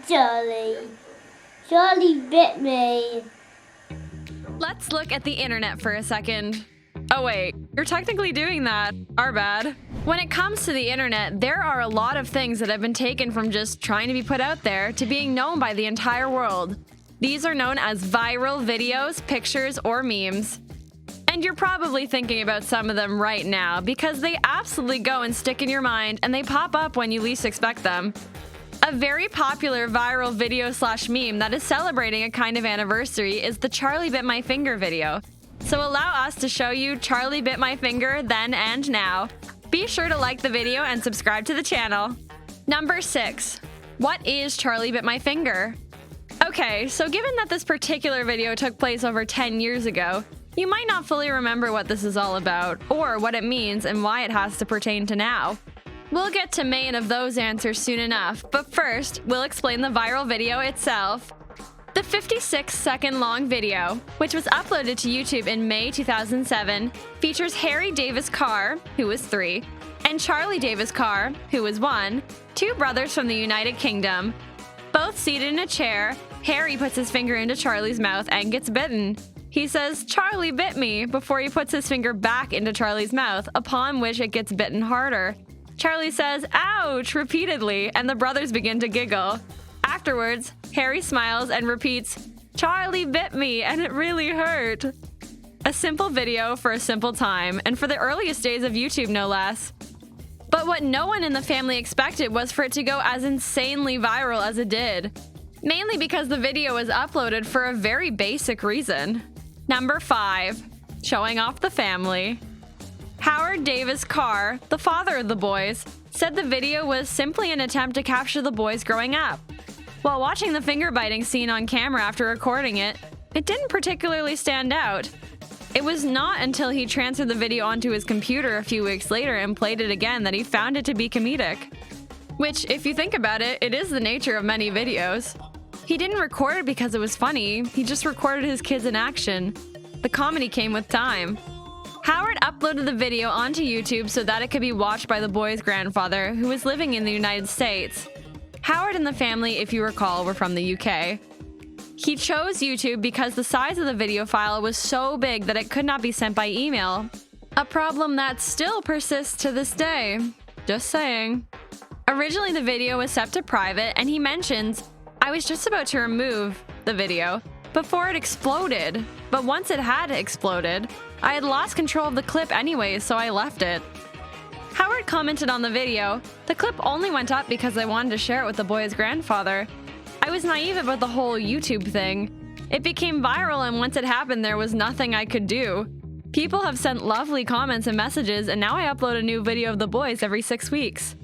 Charlie. Charlie bit me. Let's look at the internet for a second. Oh wait, you're technically doing that. Our bad. When it comes to the internet, there are a lot of things that have been taken from just trying to be put out there to being known by the entire world. These are known as viral videos, pictures, or memes. And you're probably thinking about some of them right now because they absolutely go and stick in your mind and they pop up when you least expect them. A very popular viral video/meme that is celebrating a kind of anniversary is the Charlie Bit My Finger video. So allow us to show you Charlie Bit My Finger then and now. Be sure to like the video and subscribe to the channel. Number 6. What is Charlie Bit My Finger? Okay, so given that this particular video took place over 10 years ago, you might not fully remember what this is all about, or what it means and why it has to pertain to now. We'll get to main of those answers soon enough, but first, we'll explain the viral video itself. The 56-second long video, which was uploaded to YouTube in May 2007, features Harry Davis Carr, who was 3, and Charlie Davis Carr, who was 1, 2 brothers from the United Kingdom. Both seated in a chair, Harry puts his finger into Charlie's mouth and gets bitten. He says, "Charlie bit me," before he puts his finger back into Charlie's mouth, upon which it gets bitten harder. Charlie says, "Ouch," repeatedly, and the brothers begin to giggle. Afterwards, Harry smiles and repeats, "Charlie bit me, and it really hurt." A simple video for a simple time, and for the earliest days of YouTube, no less. But what no one in the family expected was for it to go as insanely viral as it did. Mainly because the video was uploaded for a very basic reason. Number 5. Showing off the family. Howard Davis Carr, the father of the boys, said the video was simply an attempt to capture the boys growing up. While watching the finger-biting scene on camera after recording it, it didn't particularly stand out. It was not until he transferred the video onto his computer a few weeks later and played it again that he found it to be comedic. Which, if you think about it, it is the nature of many videos. He didn't record it because it was funny, he just recorded his kids in action. The comedy came with time. Howard uploaded the video onto YouTube so that it could be watched by the boy's grandfather, who was living in the United States. Howard and the family, if you recall, were from the UK. He chose YouTube because the size of the video file was so big that it could not be sent by email. A problem that still persists to this day. Just saying. Originally, the video was set to private, and he mentions, "I was just about to remove the video before it exploded, but once it had exploded, I had lost control of the clip anyways, so I left it." Howard commented on the video, "The clip only went up because I wanted to share it with the boy's grandfather. I was naive about the whole YouTube thing. It became viral, and once it happened, there was nothing I could do. People have sent lovely comments and messages, and now I upload a new video of the boys every 6 weeks."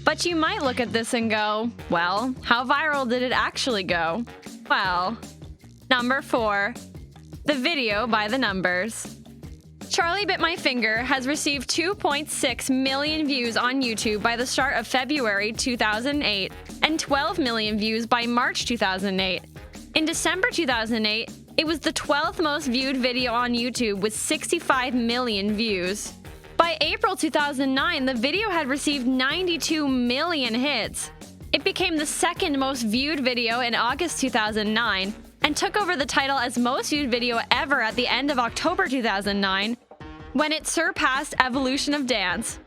But you might look at this and go, well, how viral did it actually go? Well, number 4. The video by the numbers. Charlie Bit My Finger has received 2.6 million views on YouTube by the start of February 2008 and 12 million views by March 2008. In December 2008, it was the 12th most viewed video on YouTube with 65 million views. By April 2009, the video had received 92 million hits. It became the second most viewed video in August 2009 and took over the title as most viewed video ever at the end of October 2009 when it surpassed Evolution of Dance.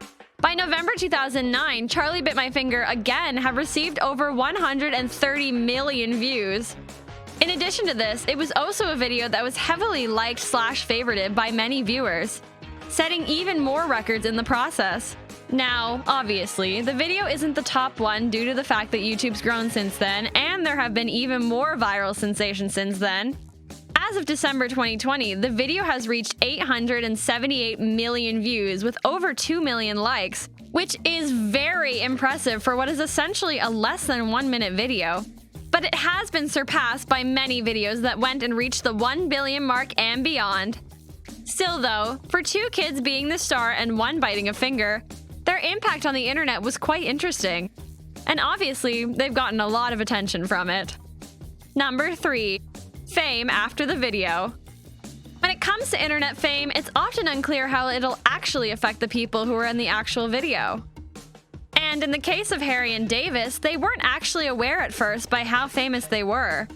By November 2009, Charlie Bit My Finger again had received over 130 million views. In addition to this, it was also a video that was heavily liked/favorited by many viewers, setting even more records in the process. Now, obviously, the video isn't the top one due to the fact that YouTube's grown since then, and there have been even more viral sensations since then. As of December 2020, the video has reached 878 million views with over 2 million likes, which is very impressive for what is essentially a less than 1 minute video. But it has been surpassed by many videos that went and reached the 1 billion mark and beyond. Still though, for 2 kids being the star and 1 biting a finger, their impact on the internet was quite interesting. And obviously, they've gotten a lot of attention from it. Number 3. Fame after the video. When it comes to internet fame, it's often unclear how it'll actually affect the people who are in the actual video. And in the case of Harry and Davis, they weren't actually aware at first by how famous they were.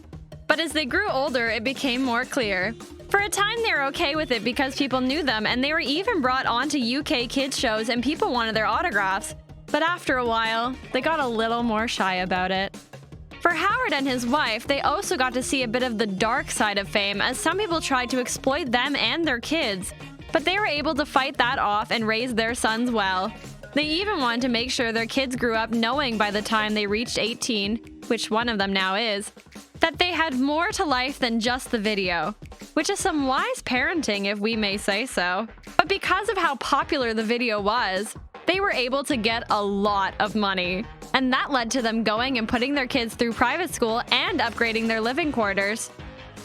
But as they grew older, it became more clear. For a time, they were okay with it because people knew them, and they were even brought onto UK kids shows and people wanted their autographs. But after a while, they got a little more shy about it. For Howard and his wife, they also got to see a bit of the dark side of fame as some people tried to exploit them and their kids. But they were able to fight that off and raise their sons well. They even wanted to make sure their kids grew up knowing by the time they reached 18, which one of them now is, that they had more to life than just the video, which is some wise parenting if we may say so. But because of how popular the video was, they were able to get a lot of money. And that led to them going and putting their kids through private school and upgrading their living quarters.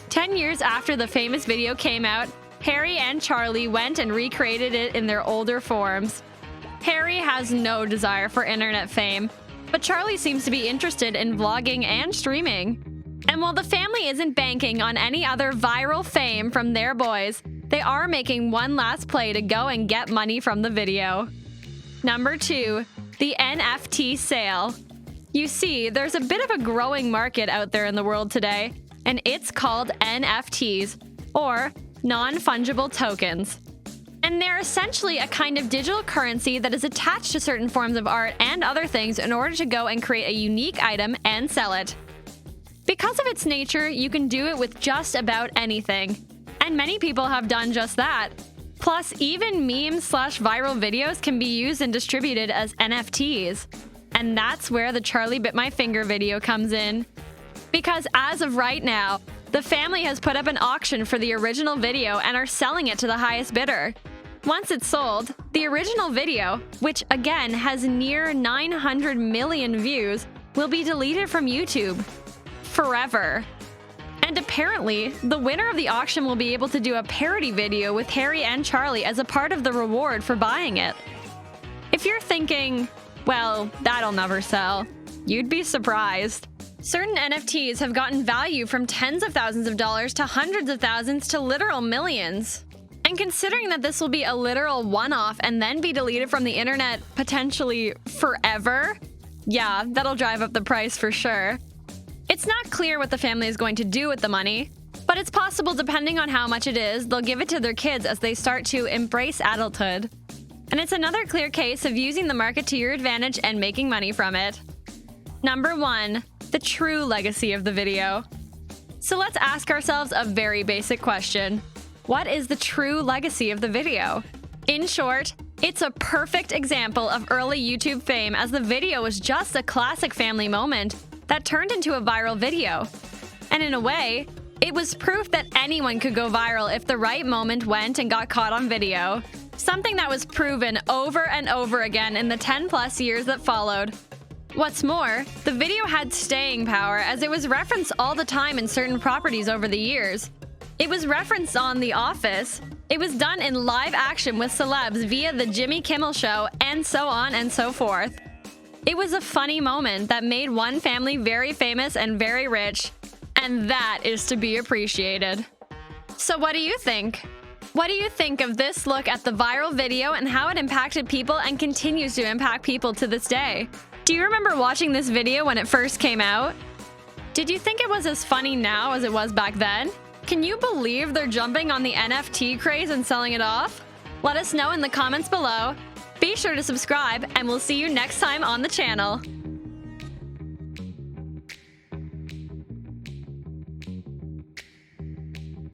10 years after the famous video came out, Harry and Charlie went and recreated it in their older forms. Harry has no desire for internet fame, but Charlie seems to be interested in vlogging and streaming. And while the family isn't banking on any other viral fame from their boys, they are making one last play to go and get money from the video. Number 2, the NFT sale. You see, there's a bit of a growing market out there in the world today, and it's called NFTs, or non-fungible tokens. And they're essentially a kind of digital currency that is attached to certain forms of art and other things in order to go and create a unique item and sell it. Because of its nature, you can do it with just about anything. And many people have done just that. Plus, even memes/viral videos can be used and distributed as NFTs. And that's where the Charlie Bit My Finger video comes in. Because as of right now, the family has put up an auction for the original video and are selling it to the highest bidder. Once it's sold, the original video, which again has near 900 million views, will be deleted from YouTube. Forever. And apparently, the winner of the auction will be able to do a parody video with Harry and Charlie as a part of the reward for buying it. If you're thinking, well, that'll never sell, you'd be surprised. Certain NFTs have gotten value from tens of thousands of dollars to hundreds of thousands to literal millions. And considering that this will be a literal one-off and then be deleted from the internet potentially forever, yeah, that'll drive up the price for sure. It's not clear what the family is going to do with the money, but it's possible depending on how much it is, they'll give it to their kids as they start to embrace adulthood. And it's another clear case of using the market to your advantage and making money from it. Number 1, the true legacy of the video. So let's ask ourselves a very basic question. What is the true legacy of the video? In short, it's a perfect example of early YouTube fame as the video was just a classic family moment that turned into a viral video. And in a way, it was proof that anyone could go viral if the right moment went and got caught on video. Something that was proven over and over again in the 10+ years that followed. What's more, the video had staying power as it was referenced all the time in certain properties over the years. It was referenced on The Office. It was done in live action with celebs via The Jimmy Kimmel Show, and so on and so forth. It was a funny moment that made one family very famous and very rich, and that is to be appreciated. So what do you think? What do you think of this look at the viral video and how it impacted people and continues to impact people to this day? Do you remember watching this video when it first came out? Did you think it was as funny now as it was back then? Can you believe they're jumping on the NFT craze and selling it off? Let us know in the comments below. Be sure to subscribe, and we'll see you next time on the channel.